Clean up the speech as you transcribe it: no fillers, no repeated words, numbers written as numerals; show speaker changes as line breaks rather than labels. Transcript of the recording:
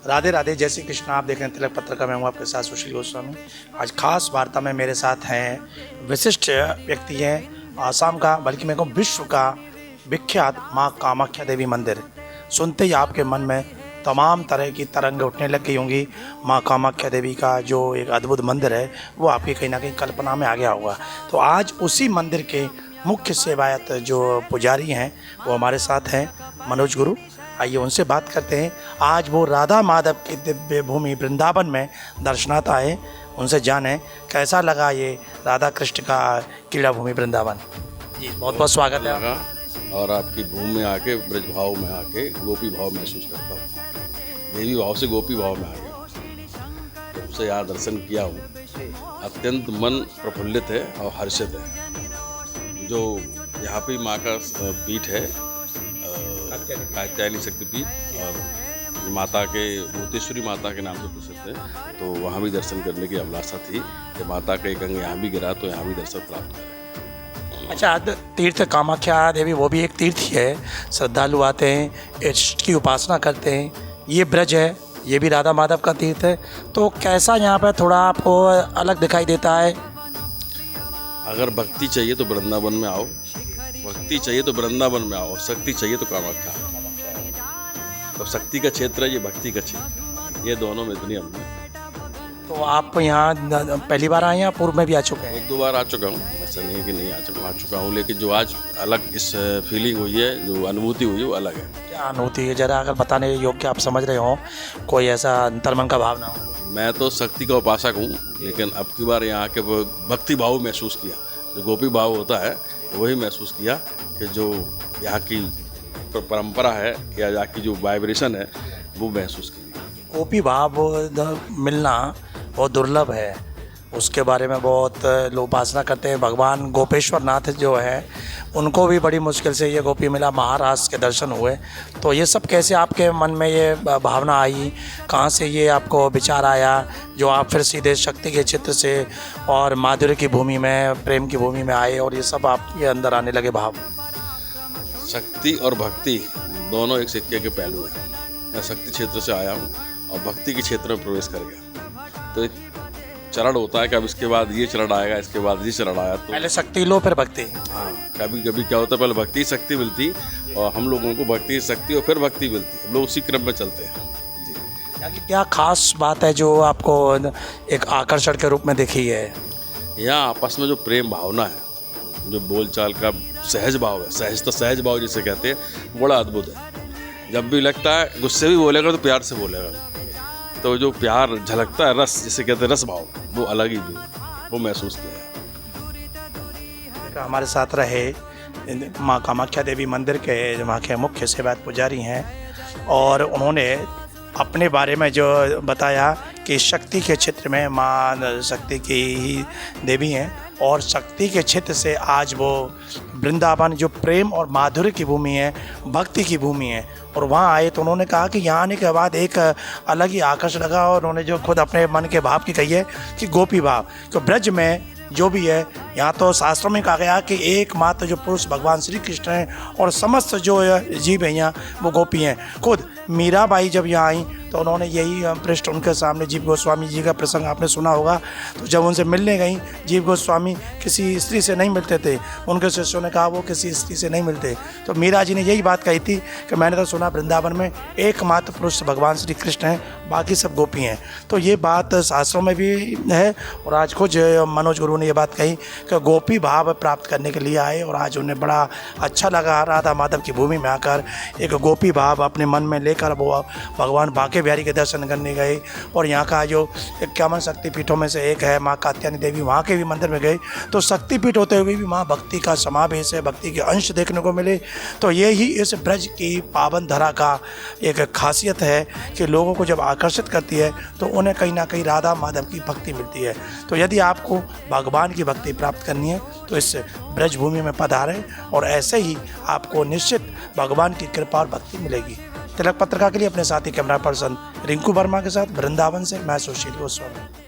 राधे राधे, जय श्री कृष्ण। आप देख रहे हैं तिलक पत्रिका में, हूँ आपके साथ सुशील गोस्वामी। आज खास वार्ता में मेरे साथ हैं विशिष्ट व्यक्ति हैं आसाम का, बल्कि मेरे को विश्व का विख्यात माँ कामाख्या देवी मंदिर। सुनते ही आपके मन में तमाम तरह की तरंग उठने लग गई होंगी। माँ कामाख्या देवी का जो एक अद्भुत मंदिर है वो आपकी कहीं ना कहीं कल्पना में आ गया होगा। तो आज उसी मंदिर के मुख्य सेवायत जो पुजारी हैं वो हमारे साथ हैं, मनोज गुरु। आइए उनसे बात करते हैं। आज वो राधा माधव की दिव्य भूमि वृंदावन में दर्शनार्थ आए, उनसे जाने कैसा लगा ये राधा कृष्ण का क्रीड़ा भूमि वृंदावन। जी बहुत बहुत स्वागत है।
और आपकी भूमि में आके, ब्रज भाव में आके गोपी भाव महसूस करता हूँ। देवी भाव से गोपी भाव में आ गया। जब से यहाँ दर्शन किया हूँ, अत्यंत मन प्रफुल्लित है और हर्षित है। जो यहाँ पे माँ का पीठ है, कात्यायनी शक्तिपीठ, और माता के भूतेश्वरी माता के नाम से प्रसिद्ध है। तो वहाँ भी दर्शन करने की अभिलाषा थी कि माता का एक अंग यहाँ भी गिरा तो यहाँ भी दर्शन प्राप्त करें।
अच्छा, तीर्थ कामाख्या देवी वो भी एक तीर्थ ही है। श्रद्धालु आते हैं, इष्ट की उपासना करते हैं। ये ब्रज है, ये भी राधा माधव का तीर्थ है। तो कैसा यहाँ पर थोड़ा आपको अलग दिखाई देता है?
अगर भक्ति चाहिए तो वृंदावन में आओ, भक्ति चाहिए तो वृंदावन में आओ, शक्ति चाहिए तो कामाख्या। तो शक्ति का क्षेत्र है, ये भक्ति का क्षेत्र, ये दोनों में इतनी अंतर है।
तो आप यहाँ पहली बार आए हैं या पूर्व में भी आ चुके हैं?
एक दो बार आ चुका हूँ, ऐसा नहीं है कि नहीं आ चुका हूँ, लेकिन जो आज अलग इस फीलिंग हुई है, जो अनुभूति हुई है, वो अलग है।
क्या अनुभूति है, जरा अगर बताने योग्य आप समझ रहे हो, कोई ऐसा अंतर्मन का भाव ना हो?
मैं तो शक्ति का उपासक हूँ, लेकिन अब की बार यहाँ के भक्ति भाव महसूस किया। जो गोपी भाव होता है वही महसूस किया कि जो यहाँ की परंपरा है या यहाँ की जो वाइब्रेशन है वो महसूस की।
गोपी भाव मिलना बहुत दुर्लभ है, उसके बारे में बहुत लोग उपासना करते हैं। भगवान गोपेश्वर नाथ जो है उनको भी बड़ी मुश्किल से ये गोपी मिला, महाराष्ट्र के दर्शन हुए। तो ये सब कैसे आपके मन में ये भावना आई, कहाँ से ये आपको विचार आया जो आप फिर सीधे शक्ति के चित्र से और माधुर्य की भूमि में, प्रेम की भूमि में आए और ये सब आपके अंदर आने लगे भाव?
शक्ति और भक्ति दोनों एक सिक्के के पहलू हैं। मैं शक्ति क्षेत्र से आया हूँ और भक्ति के क्षेत्र में प्रवेश कर गया। तो एक चरण होता है कि अब इसके बाद ये चरण आएगा, इसके बाद ये चरण आया। तो
पहले शक्ति लो फिर भक्ति।
हाँ, कभी कभी क्या होता है, पहले भक्ति शक्ति मिलती और हम लोगों को भक्ति शक्ति और फिर भक्ति मिलती। हम लोग उसी क्रम में चलते हैं जी।
क्या खास बात है जो आपको एक आकर्षण के रूप में दिखी है?
यहाँ आपस में जो प्रेम भावना है, जो बोलचाल का सहज भाव है, सहज भाव जिसे कहते हैं, बड़ा अद्भुत है। जब भी लगता है गुस्से भी बोलेगा तो प्यार से बोलेगा, तो जो प्यार झलकता है, रस जिसे कहते हैं रस भाव, वो अलग ही भी वो महसूस किया।
हमारे साथ रहे माँ कामाख्या देवी मंदिर के वहाँ के मुख्य सेवायत पुजारी हैं और उन्होंने अपने बारे में जो बताया कि शक्ति के क्षेत्र में माँ शक्ति की ही देवी हैं और शक्ति के क्षेत्र से आज वो वृंदावन जो प्रेम और माधुर्य की भूमि है, भक्ति की भूमि है, और वहाँ आए तो उन्होंने कहा कि यहाँ आने के बाद एक अलग ही आकर्षण लगा। और उन्होंने जो खुद अपने मन के भाव की कही है कि गोपी भाव, तो ब्रज में जो भी है, यहाँ तो शास्त्रों में कहा गया कि एकमात्र जो पुरुष भगवान श्री कृष्ण हैं और समस्त जो जीव हैं यहाँ वो गोपी हैं। खुद मीराबाई जब यहाँ आई तो उन्होंने यही पृष्ठ उनके सामने, जीव गोस्वामी जी का प्रसंग आपने सुना होगा। तो जब उनसे मिलने गई, जीव गोस्वामी किसी स्त्री से नहीं मिलते थे, उनके शिष्यों ने कहा वो किसी स्त्री से नहीं मिलते। तो मीरा जी ने यही बात कही थी कि मैंने तो सुना वृंदावन में एकमात्र पुरुष भगवान श्री कृष्ण हैं, बाकी सब गोपी हैं। तो ये बात शास्त्रों में भी है और आज खुद मनोज गुरु ने ये बात कही कि गोपी भाव प्राप्त करने के लिए आए और आज उन्हें बड़ा अच्छा लगा राधा माधव की भूमि में आकर एक गोपी भाव अपने मन में लेकर वो भगवान बांके बिहारी के दर्शन करने गए। और यहाँ का जो 51 शक्तिपीठों में से एक है माँ कात्यायनी देवी, वहाँ के भी मंदिर में गए तो शक्तिपीठ होते हुए भी वहाँ भक्ति का समावेश है, भक्ति के अंश देखने को मिले। तो ये ही इस ब्रज की पावन धरा का एक खासियत है कि लोगों को जब आकर्षित करती है तो उन्हें कहीं ना कहीं राधा माधव की भक्ति मिलती है। तो यदि आपको भगवान की भक्ति प्राप्त करनी है तो इस ब्रज भूमि में पधारें और ऐसे ही आपको निश्चित भगवान की कृपा और भक्ति मिलेगी। तिलक पत्रिका के लिए अपने साथी कैमरा पर्सन रिंकू वर्मा के साथ वृंदावन से मैं सुशील गोस्वामी।